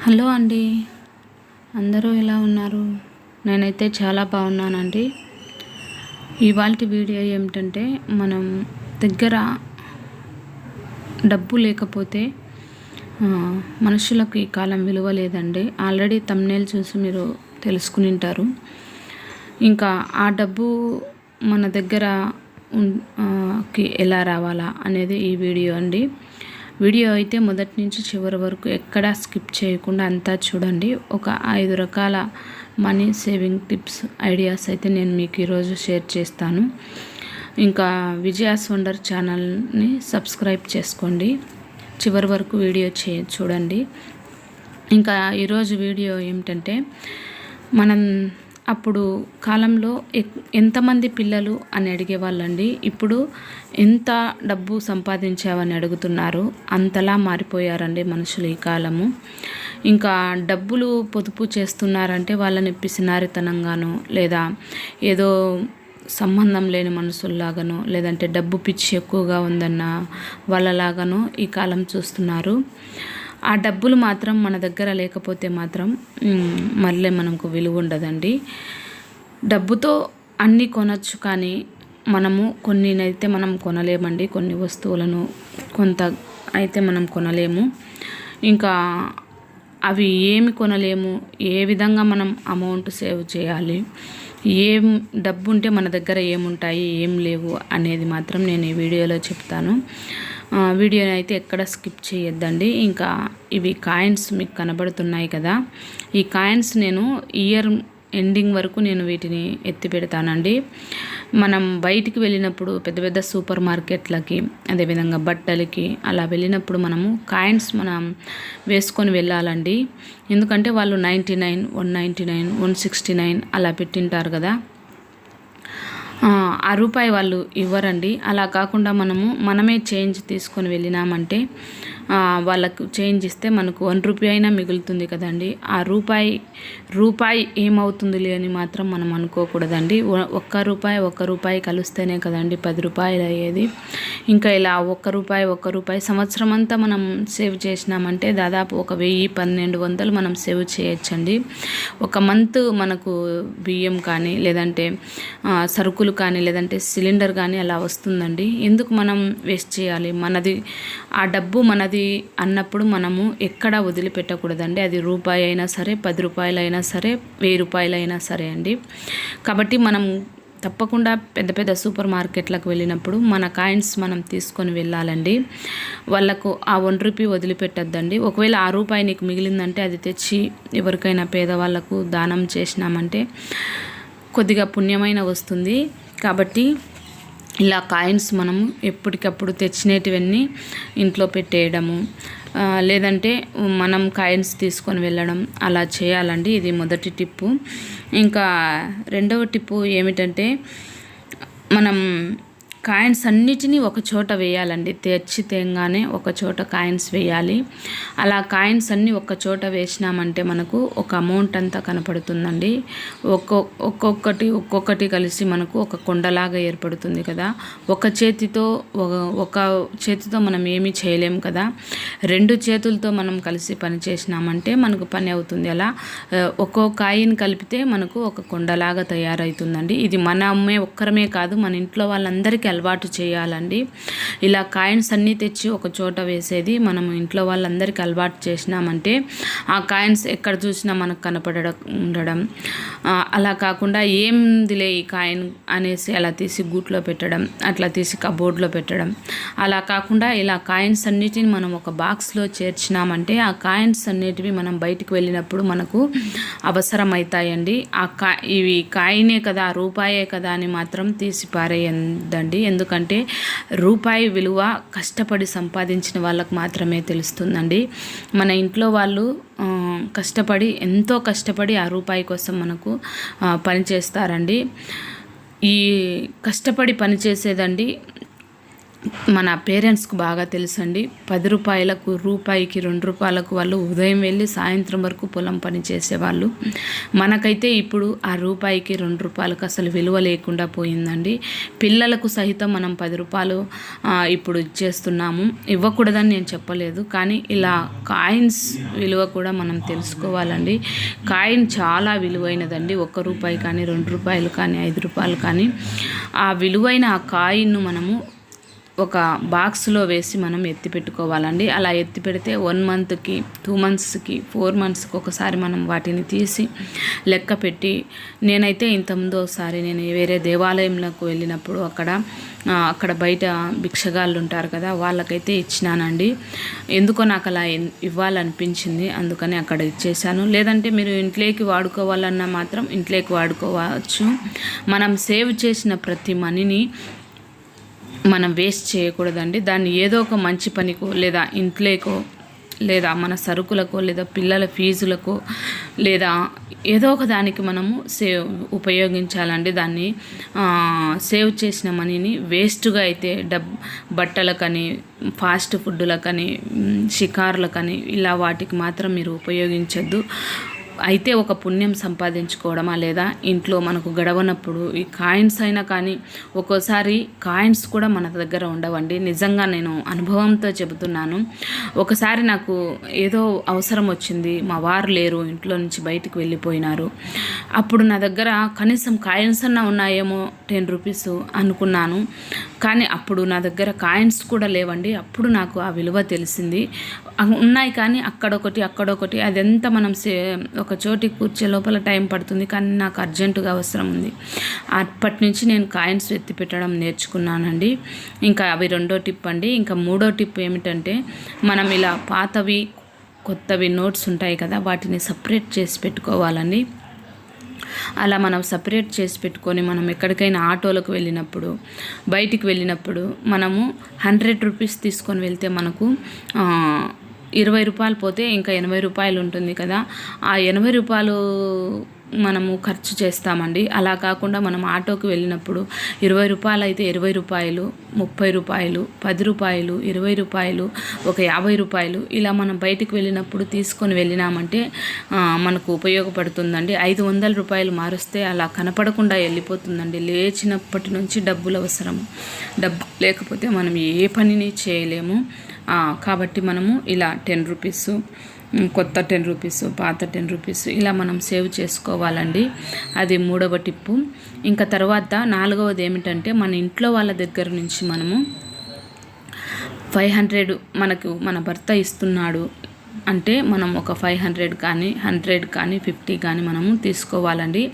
Hello అండి, అందరూ ఎలా ఉన్నారు? నేనైతే చాలా బాగున్నానండి. ఇవాల్టి వీడియో ఏమిటంటే, మనం దగ్గర డబ్బు లేకపోతే మనుషులకు ఈ కాలం విలువ లేదండి. ఆల్రెడీ థంబ్నెయిల్ చూసి మీరు తెలుసుకుని ఉంటారు. ఇంకా ఆ డబ్బు మన దగ్గర కి ఎలా రావాలా అనేది ఈ వీడియో అండి. వీడియో అయితే మొదటి నుంచి చివరి వరకు ఎక్కడా స్కిప్ చేయకుండా అంతా చూడండి. ఒక 5 రకాల మనీ సేవింగ్ టిప్స్, ఐడియాస్ అయితే నేను మీకు ఈరోజు షేర్ చేస్తాను. ఇంకా విజయాస్ వండర్ ఛానల్ని సబ్స్క్రైబ్ చేసుకోండి. చివరి వరకు వీడియో చూడండి. ఇంకా ఈరోజు వీడియో ఏమిటంటే, మనం అప్పుడు కాలంలో ఎంతమంది పిల్లలు అని అడిగేవాళ్ళండి. ఇప్పుడు ఎంత డబ్బు సంపాదించావని అడుగుతున్నారు. అంతలా మారిపోయారండి మనుషులు ఈ కాలము. ఇంకా డబ్బులు పొదుపు చేస్తున్నారంటే వాళ్ళని పిసినారితనంగానో, లేదా ఏదో సంబంధం లేని మనుషుల్లాగానో, లేదంటే డబ్బు పిచ్చి ఎక్కువగా ఉందన్న వాళ్ళలాగానో ఈ కాలం చూస్తున్నారు. ఆ డబ్బులు మాత్రం మన దగ్గర లేకపోతే మాత్రం మళ్ళీ మనకు విలువ ఉండదండి. డబ్బుతో అన్నీ కొనచ్చు, కానీ మనము కొన్నినైతే మనం కొనలేమండి. కొన్ని వస్తువులను కొంత అయితే మనం కొనలేము. ఇంకా అవి ఏమి కొనలేము, ఏ విధంగా మనం అమౌంట్ సేవ్ చేయాలి, ఏం డబ్బు ఉంటే మన దగ్గర ఏముంటాయి, ఏం లేవు అనేది మాత్రం నేను ఈ వీడియోలో చెప్తాను. వీడియోని అయితే ఎక్కడ స్కిప్ చేయొద్దండి. ఇంకా ఇవి కాయిన్స్ మీకు కనబడుతున్నాయి కదా, ఈ కాయిన్స్ నేను ఇయర్ ఎండింగ్ వరకు నేను వీటిని ఎత్తి పెడతానండి. మనం బయటికి వెళ్ళినప్పుడు పెద్ద పెద్ద సూపర్ మార్కెట్లకి, అదేవిధంగా బట్టలకి అలా వెళ్ళినప్పుడు మనము కాయిన్స్ మనం వేసుకొని వెళ్ళాలండి. ఎందుకంటే వాళ్ళు 99, 199, 169 అలా పెట్టింటారు కదా, ఆ రూపాయి వాళ్ళు ఇవ్వరండి. అలా కాకుండా మనమే చేంజ్ తీసుకొని వెళ్ళినామంటే వాళ్ళకు చేంజ్ ఇస్తే మనకు 1 రూపాయి అయినా మిగులుతుంది కదండి. ఆ రూపాయి ఏమవుతుందిలే అని మాత్రం మనం అనుకోకూడదండి. ఒక్క రూపాయి కలిస్తేనే కదండి 10 రూపాయలు అయ్యేది. ఇంకా ఇలా ఒక్క రూపాయి సంవత్సరం అంతా మనం సేవ్ చేసినామంటే దాదాపు 1000-1200 మనం సేవ్ చేయొచ్చండి. ఒక మంత్ మనకు బియ్యం కానీ, లేదంటే సరుకులు కానీ, లేదంటే సిలిండర్ కానీ అలా వస్తుందండి. ఎందుకు మనం వేస్ట్ చేయాలి? ఆ డబ్బు మనది అన్నప్పుడు మనము ఎక్కడా వదిలిపెట్టకూడదండి. అది రూపాయి అయినా సరే, 10 రూపాయలు అయినా సరే, 1000 రూపాయలు అయినా సరే అండి. కాబట్టి మనం తప్పకుండా పెద్ద పెద్ద సూపర్ మార్కెట్లకు వెళ్ళినప్పుడు మన కాయిన్స్ మనం తీసుకొని వెళ్ళాలండి. వాళ్ళకు ఆ 1 రూపాయి వదిలిపెట్టద్దండి. ఒకవేళ ఆ రూపాయి నీకు మిగిలిందంటే అది తెచ్చి ఎవరికైనా పేదవాళ్ళకు దానం చేసినామంటే కొద్దిగా పుణ్యమైన వస్తుంది. కాబట్టి ఇలా కాయిన్స్ మనము ఎప్పటికప్పుడు తెచ్చినటివన్నీ ఇంట్లో పెట్టేయడము, లేదంటే మనం కాయిన్స్ తీసుకొని వెళ్ళడం అలా చేయాలండి. ఇది మొదటి టిప్పు. ఇంకా రెండవ టిప్పు ఏమిటంటే, మనం కాయిన్స్ అన్నిటినీ ఒక చోట వేయాలండి. తేంగానే ఒక చోట కాయిన్స్ వేయాలి. అలా కాయిన్స్ అన్నీ ఒక చోట వేసినామంటే మనకు ఒక అమౌంట్ అంతా కనపడుతుందండి. ఒక్కొక్కటి కలిసి మనకు ఒక కొండలాగా ఏర్పడుతుంది కదా. ఒక చేతితో మనం ఏమీ చేయలేము కదా. 2 చేతులతో మనం కలిసి పని చేసినామంటే మనకు పని అవుతుంది. అలా ఒక్కో కాయిన్ కలిపితే మనకు ఒక కొండలాగా తయారవుతుందండి. ఇది మన అమ్మే ఒక్కరమే కాదు, మన ఇంట్లో వాళ్ళందరికీ అలవాటు చేయాలండి. ఇలా కాయిన్స్ అన్నీ తెచ్చి ఒక చోట వేసేది మనం ఇంట్లో వాళ్ళందరికీ అలవాటు చేసినామంటే ఆ కాయిన్స్ ఎక్కడ చూసినా మనకు ఉండడం, అలా కాకుండా ఏందిలే ఈ కాయిన్ అనేసి అలా తీసి గూట్లో పెట్టడం, అట్లా తీసి కబోర్డ్లో పెట్టడం, అలా కాకుండా ఇలా కాయిన్స్ అన్నిటిని మనం ఒక బాక్స్లో చేర్చినామంటే ఆ కాయిన్స్ అన్నిటివి మనం బయటికి వెళ్ళినప్పుడు మనకు అవసరం అవుతాయండి. ఇవి కాయినే కదా, రూపాయే కదా అని మాత్రం తీసి పారేయద్దండి. ఎందుకంటే రూపాయి విలువ కష్టపడి సంపాదించిన వాళ్ళకు మాత్రమే తెలుస్తుందండి. మన ఇంట్లో వాళ్ళు ఎంతో కష్టపడి ఆ రూపాయి కోసం మనకు పని చేస్తారండి. ఈ కష్టపడి పని చేసేదండి మన పేరెంట్స్కు బాగా తెలుసండి. 10 రూపాయలకు, రూపాయికి, 2 రూపాయలకు వాళ్ళు ఉదయం వెళ్ళి సాయంత్రం వరకు పొలం పని చేసేవాళ్ళు. మనకైతే ఇప్పుడు ఆ రూపాయికి, 2 రూపాయలకు అసలు విలువ లేకుండా పోయిందండి. పిల్లలకు సహితం మనం 10 రూపాయలు ఇప్పుడు ఇచ్చేస్తున్నాము. ఇవ్వకూడదని నేను చెప్పలేదు, కానీ ఇలా కాయిన్స్ విలువ కూడా మనం తెలుసుకోవాలండి. కాయిన్ చాలా విలువైనదండి. 1 రూపాయి కానీ, 2 రూపాయలు కానీ, 5 రూపాయలు కానీ, ఆ విలువైన ఆ కాయిన్ను మనము ఒక బాక్స్లో వేసి మనం ఎత్తి పెట్టుకోవాలండి. అలా ఎత్తి పెడితే 1 మంత్కి, 2 మంత్స్కి, 4 మంత్స్కి ఒకసారి మనం వాటిని తీసి లెక్క పెట్టి, నేనైతే ఇంతకుముందు ఒకసారి నేను వేరే దేవాలయంలోకి వెళ్ళినప్పుడు అక్కడ బయట భిక్షగాళ్ళు ఉంటారు కదా, వాళ్ళకైతే ఇచ్చినానండి. ఎందుకో నాకు అలా ఇవ్వాలనిపించింది, అందుకని అక్కడ ఇచ్చేసాను. లేదంటే మీరు ఇంట్లోకి వాడుకోవాలన్నా మాత్రం ఇంట్లోకి వాడుకోవచ్చు. మనం సేవ్ చేసిన ప్రతి మనీని మనం వేస్ట్ చేయకూడదండి. దాన్ని ఏదో ఒక మంచి పనికో, లేదా ఇంట్లోకో, లేదా మన సరుకులకో, లేదా పిల్లల ఫీజులకో, లేదా ఏదో ఒక దానికి మనము ఉపయోగించాలండి. దాన్ని సేవ్ చేసిన మనీని వేస్ట్గా అయితే బట్టలకని, ఫాస్ట్ ఫుడ్లకని, షికారులకని ఇలా వాటికి మాత్రం మీరు ఉపయోగించద్దు. అయితే ఒక పుణ్యం సంపాదించుకోవడమా, లేదా ఇంట్లో మనకు గడవనప్పుడు ఈ కాయిన్స్ అయినా కానీ, ఒక్కోసారి కాయిన్స్ కూడా మన దగ్గర ఉండవండి. నిజంగా నేను అనుభవంతో చెబుతున్నాను. ఒకసారి నాకు ఏదో అవసరం వచ్చింది, మా వారు లేరు, ఇంట్లో నుంచి బయటికి వెళ్ళిపోయినారు. అప్పుడు నా దగ్గర కనీసం కాయిన్స్ అన్నా ఉన్నాయేమో 10 రూపీస్ అనుకున్నాను, కానీ అప్పుడు నా దగ్గర కాయిన్స్ కూడా లేవండి. అప్పుడు నాకు ఆ విలువ తెలిసింది. ఉన్నాయి కానీ అక్కడొకటి అదంతా మనం ఒక చోటికి కూర్చే లోపల టైం పడుతుంది, కానీ నాకు అర్జెంటుగా అవసరం ఉంది. అప్పటి నుంచి నేను కాయిన్స్ ఎత్తి పెట్టడం నేర్చుకున్నానండి. ఇంకా అవి 2వ టిప్ అండి. ఇంకా 3వ టిప్ ఏమిటంటే, మనం ఇలా పాతవి కొత్తవి నోట్స్ ఉంటాయి కదా, వాటిని సపరేట్ చేసి పెట్టుకోవాలండి. అలా మనం సపరేట్ చేసి పెట్టుకొని మనం ఎక్కడికైనా ఆటోలకు వెళ్ళినప్పుడు, బయటికి వెళ్ళినప్పుడు మనము 100 రూపీస్ తీసుకొని వెళ్తే మనకు 20 రూపాయలు పోతే ఇంకా 80 రూపాయలు ఉంటుంది కదా, ఆ 80 రూపాయలు మనము ఖర్చు చేస్తామండి. అలా కాకుండా మనం ఆటోకి వెళ్ళినప్పుడు 20 రూపాయలు అయితే 20 రూపాయలు, 30 రూపాయలు, 10 రూపాయలు, 20 రూపాయలు, ఒక 50 రూపాయలు ఇలా మనం బయటికి వెళ్ళినప్పుడు తీసుకొని వెళ్ళినామంటే మనకు ఉపయోగపడుతుందండి. 500 రూపాయలు మారుస్తే అలా కనపడకుండా వెళ్ళిపోతుందండి. లేచినప్పటి నుంచి డబ్బులు అవసరం. డబ్బు లేకపోతే మనం ఏ పనిని చేయలేము. కాబట్టి మనము ఇలా 10 రూపీస్, కొత్త 10 రూపీస్, పాత 10 రూపీస్ ఇలా మనం సేవ్ చేసుకోవాలండి. అది 3వ టిప్పు. ఇంకా తర్వాత 4వది ఏమిటంటే, మన ఇంట్లో వాళ్ళ దగ్గర నుంచి మనము 500 మనకు మన భర్త ఇస్తున్నాడు అంటే మనం ఒక 500 కానీ, 100 కానీ, 50 కానీ మనము తీసుకోవాలండి.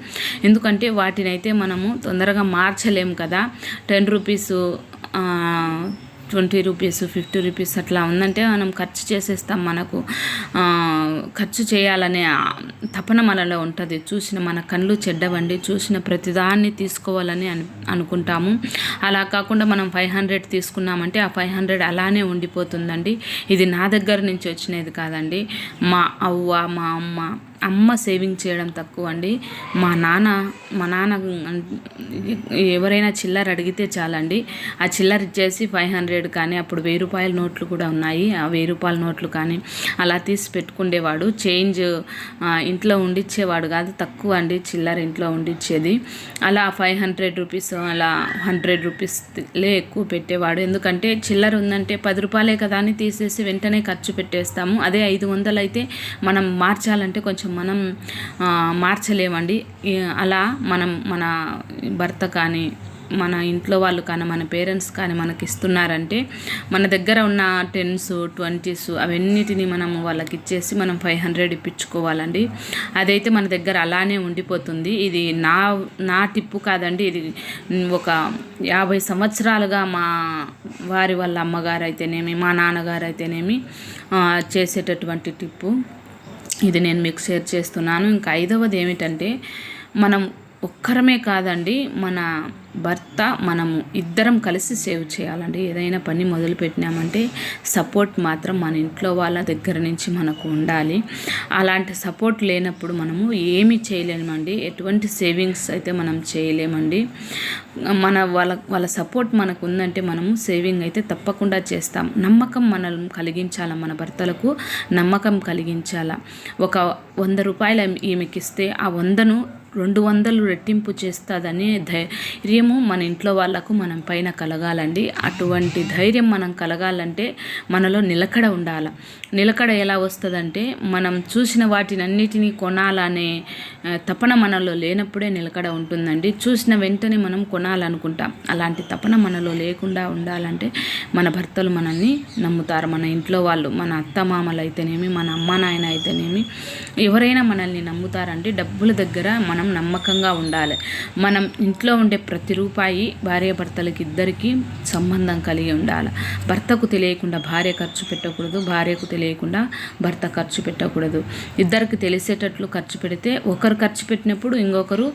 ఎందుకంటే వాటినైతే మనము తొందరగా మార్చలేము కదా. 10 రూపీసు 20 రూపీస్, 50 రూపీస్ అట్లా ఉందంటే మనం ఖర్చు చేసేస్తాం. మనకు ఖర్చు చేయాలనే తపన మనలో ఉంటుంది. మన కళ్ళు చెడ్డవండి, చూసిన ప్రతిదాన్ని తీసుకోవాలని అనుకుంటాము. అలా కాకుండా మనం 500 తీసుకున్నామంటే ఆ 500 అలానే ఉండిపోతుందండి. ఇది నా దగ్గర నుంచి వచ్చినది కాదండి. మా అవ్వ, మా అమ్మ సేవింగ్ చేయడం తక్కువ అండి. మా నాన్న ఎవరైనా చిల్లర అడిగితే చాలండి, ఆ చిల్లర ఇచ్చేసి 500 కానీ, అప్పుడు 1000 రూపాయల నోట్లు కూడా ఉన్నాయి, ఆ 1000 రూపాయల నోట్లు కానీ అలా తీసి పెట్టుకుండేవాడు. చేంజ్ ఇంట్లో ఉండిచ్చేవాడు కాదు, తక్కువ అండి చిల్లర ఇంట్లో ఉండిచ్చేది. అలా 500 రూపీస్, అలా 100 రూపీస్లే ఎక్కువ పెట్టేవాడు. ఎందుకంటే చిల్లర ఉందంటే 10 రూపాయలే కదా అని తీసేసి వెంటనే ఖర్చు పెట్టేస్తాము. అదే 500 అయితే మనం మార్చాలంటే కొంచెం మనం మార్చలేమండి. అలా మన భర్త కానీ, మన ఇంట్లో వాళ్ళు కానీ, మన పేరెంట్స్ కానీ మనకి ఇస్తున్నారంటే మన దగ్గర ఉన్న 10s, 20s అవన్నిటిని మనము వాళ్ళకి ఇచ్చేసి మనం 500 ఇప్పించుకోవాలండి. అదైతే మన దగ్గర అలానే ఉండిపోతుంది. ఇది నా టిప్పు కాదండి, ఇది ఒక 50 సంవత్సరాలుగా మా వారి వాళ్ళ అమ్మగారు అయితేనేమి, మా నాన్నగారు అయితేనేమి చేసేటటువంటి టిప్పు. ఇది నేను మీకు షేర్ చేస్తున్నాను. ఇంకా 5వది ఏమిటంటే, మనం ఒక్కరమే కాదండి, మన భర్త మనము ఇద్దరం కలిసి సేవ్ చేయాలండి. ఏదైనా పని మొదలు పెట్టినామంటే సపోర్ట్ మాత్రం మన ఇంట్లో వాళ్ళ దగ్గర నుంచి మనకు ఉండాలి. అలాంటి సపోర్ట్ లేనప్పుడు మనము ఏమీ చేయలేమండి. ఎటువంటి సేవింగ్స్ అయితే మనం చేయలేమండి. వాళ్ళ సపోర్ట్ మనకు ఉందంటే మనము సేవింగ్ అయితే తప్పకుండా చేస్తాం. నమ్మకం మనం కలిగించాలా, మన భర్తలకు నమ్మకం కలిగించాలా. ఒక 100 రూపాయలు ఈమెకి ఇస్తే ఆ 100ను 200 రెట్టింపు చేస్తుందనే ధైర్యము మన ఇంట్లో వాళ్ళకు మనం పైన కలగాలండి. అటువంటి ధైర్యం మనం కలగాలంటే మనలో నిలకడ ఉండాలి. నిలకడ ఎలా వస్తుందంటే మనం చూసిన వాటినన్నిటినీ కొనాలనే తపన మనలో లేనప్పుడే నిలకడ ఉంటుందండి. చూసిన వెంటనే మనం కొనాలనుకుంటాం. అలాంటి తపన మనలో లేకుండా ఉండాలంటే మన భర్తలు మనల్ని నమ్ముతారు. మన ఇంట్లో వాళ్ళు, మన అత్తమామలు అయితేనేమి, మన అమ్మ నాయన అయితేనేమి, ఎవరైనా మనల్ని నమ్ముతారండి. డబ్బుల దగ్గర మనం నమ్మకంగా ఉండాలి. మనం ఇంట్లో ఉండే ప్రతి రూపాయి భార్యాభర్తలకి ఇద్దరికి సంబంధం కలిగి ఉండాలి. భర్తకు తెలియకుండా భార్య ఖర్చు పెట్టకూడదు, భార్యకు తెలియకుండా భర్త ఖర్చు పెట్టకూడదు. ఇద్దరికి తెలిసేటట్లు ఖర్చు పెడితే ఒకరు ఖర్చు పెట్టినప్పుడు ఇంకొకరు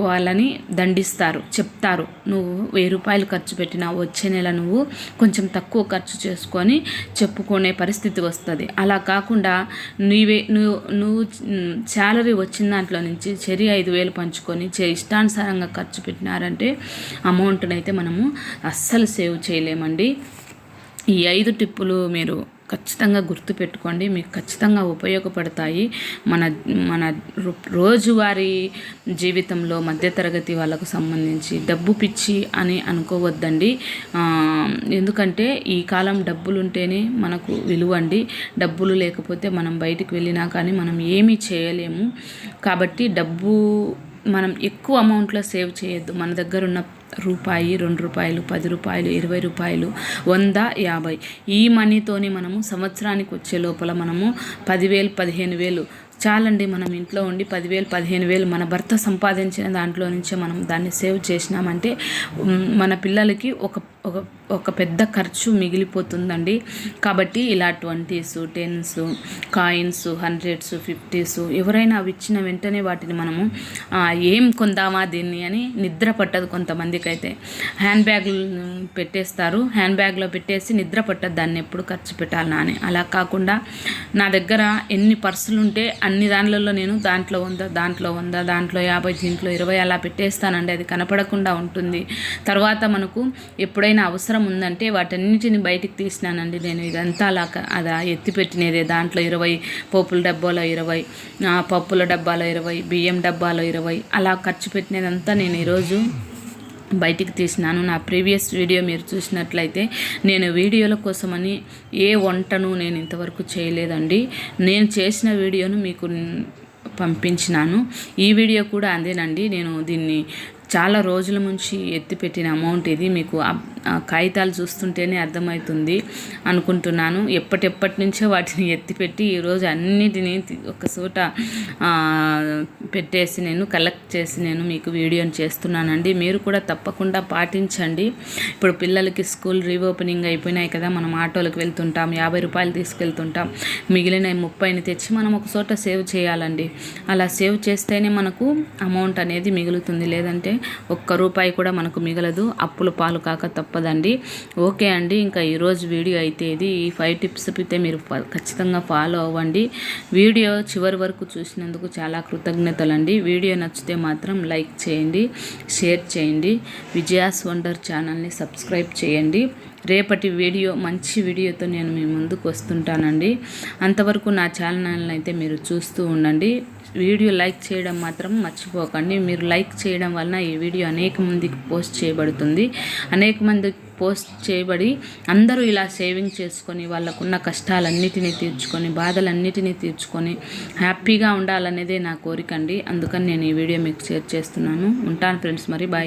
వాళ్ళని దండిస్తారు, చెప్తారు. నువ్వు 1000 రూపాయలు ఖర్చు పెట్టినా వచ్చే నెల నువ్వు కొంచెం తక్కువ ఖర్చు చేసుకొని చెప్పుకునే పరిస్థితి వస్తుంది. అలా కాకుండా నువ్వు శాలరీ వచ్చిన దాంట్లో నుంచి చెరి 5,000 పంచుకొని ఇష్టానుసారంగా ఖర్చు పెట్టినారంటే అమౌంట్ని అయితే మనము అస్సలు సేవ్ చేయలేమండి. ఈ 5 టిప్పులు మీరు ఖచ్చితంగా గుర్తుపెట్టుకోండి. మీకు ఖచ్చితంగా ఉపయోగపడతాయి. మన రోజువారీ జీవితంలో మధ్యతరగతి వాళ్ళకు సంబంధించి డబ్బు పిచ్చి అని అనుకోవద్దండి. ఎందుకంటే ఈ కాలం డబ్బులు ఉంటేనే మనకు విలువ అండి. డబ్బులు లేకపోతే మనం బయటికి వెళ్ళినా కానీ మనం ఏమీ చేయలేము. కాబట్టి డబ్బు మనం ఎక్కువ అమౌంట్లో సేవ్ చేయొద్దు. మన దగ్గర ఉన్న రూపాయి, 2 రూపాయలు, 10 రూపాయలు, 20 రూపాయలు, 100, 50 ఈ మనీతోని మనము సంవత్సరానికి వచ్చే లోపల మనము 10,000, 15,000 చాలండి. మనం ఇంట్లో ఉండి 10,000, 15,000 మన భర్త సంపాదించిన దాంట్లో నుంచే మనం దాన్ని సేవ్ చేసినామంటే మన పిల్లలకి ఒక పెద్ద ఖర్చు మిగిలిపోతుందండి. కాబట్టి ఇలా 20s, 10s, coins, 100s, 50s ఎవరైనా అవి ఇచ్చిన వెంటనే వాటిని మనము ఏం కొందామా దీన్ని అని నిద్ర పట్టదు. కొంతమందికి అయితే హ్యాండ్ బ్యాగ్లు పెట్టేస్తారు. హ్యాండ్ బ్యాగ్లో పెట్టేసి నిద్ర పట్టదు దాన్ని ఎప్పుడు ఖర్చు పెట్టాలన్నా అని. అలా కాకుండా నా దగ్గర ఎన్ని పర్సులు ఉంటే అన్ని దానిలలో నేను దాంట్లో 100, దాంట్లో 50, దీంట్లో 20 అలా పెట్టేస్తానండి. అది కనపడకుండా ఉంటుంది. తర్వాత మనకు ఎప్పుడైనా అవసరం ఉందంటే వాటన్నిటిని బయటికి తీసినానండి నేను. ఇదంతా అలా ఎత్తిపెట్టినదే. దాంట్లో 20 పోపుల డబ్బాలో 20, పప్పుల డబ్బాలో 20, బియ్యం డబ్బాలో 20 అలా ఖర్చు పెట్టినదంతా నేను ఈరోజు బయటికి తీసినాను. నా ప్రీవియస్ వీడియో మీరు చూసినట్లయితే నేను వీడియోల కోసమని ఏ వంటను నేను ఇంతవరకు చేయలేదండి. నేను చేసిన వీడియోను మీకు పంపించినాను. ఈ వీడియో కూడా అందేనండి. నేను దీన్ని చాలా రోజుల నుంచి ఎత్తిపెట్టిన అమౌంట్ ఇది. మీకు కాగితాలు చూస్తుంటేనే అర్థమవుతుంది అనుకుంటున్నాను. ఎప్పటి నుంచో వాటిని ఎత్తిపెట్టి ఈరోజు అన్నిటినీ ఒక చోట పెట్టేసి నేను కలెక్ట్ చేసి నేను మీకు వీడియోని చేస్తున్నానండి. మీరు కూడా తప్పకుండా పాటించండి. ఇప్పుడు పిల్లలకి స్కూల్ రీఓపెనింగ్ అయిపోయినాయి కదా. మనం ఆటోలకు వెళ్తుంటాం, 50 రూపాయలు తీసుకెళ్తుంటాం. మిగిలిన 30ని తెచ్చి మనం ఒక చోట సేవ్ చేయాలండి. అలా సేవ్ చేస్తేనే మనకు అమౌంట్ అనేది మిగులుతుంది. లేదంటే ఒక్క రూపాయి కూడా మనకు మిగలదు. అప్పుల పాలు కాక తప్పదండి. ఓకే అండి, ఇంకా ఈరోజు వీడియో అయితే ఇది. ఈ 5 టిప్స్ అయితే మీరు ఖచ్చితంగా ఫాలో అవ్వండి. వీడియో చివరి వరకు చూసినందుకు చాలా కృతజ్ఞతలండి. వీడియో నచ్చితే మాత్రం లైక్ చేయండి, షేర్ చేయండి. విజయాస్ వండర్ ఛానల్ని సబ్స్క్రైబ్ చేయండి. రేపటి వీడియో మంచి వీడియోతో నేను మీ ముందుకు వస్తుంటానండి. అంతవరకు నా ఛానల్ని అయితే మీరు చూస్తూ ఉండండి. వీడియో లైక్ చేయడం మాత్రం మర్చిపోకండి. మీరు లైక్ చేయడం వలన ఈ వీడియో అనేక మందికి పోస్ట్ చేయబడుతుంది. అనేక మందికి పోస్ట్ చేయబడి అందరూ ఇలా సేవింగ్ చేసుకొని వాళ్ళకున్న కష్టాలన్నిటినీ తీర్చుకొని బాధలన్నిటినీ తీర్చుకొని హ్యాపీగా ఉండాలనేదే నా కోరిక అండి. అందుకని నేను ఈ వీడియో మీకు షేర్ చేస్తున్నాను. ఉంటాను ఫ్రెండ్స్, మరి బాయ్.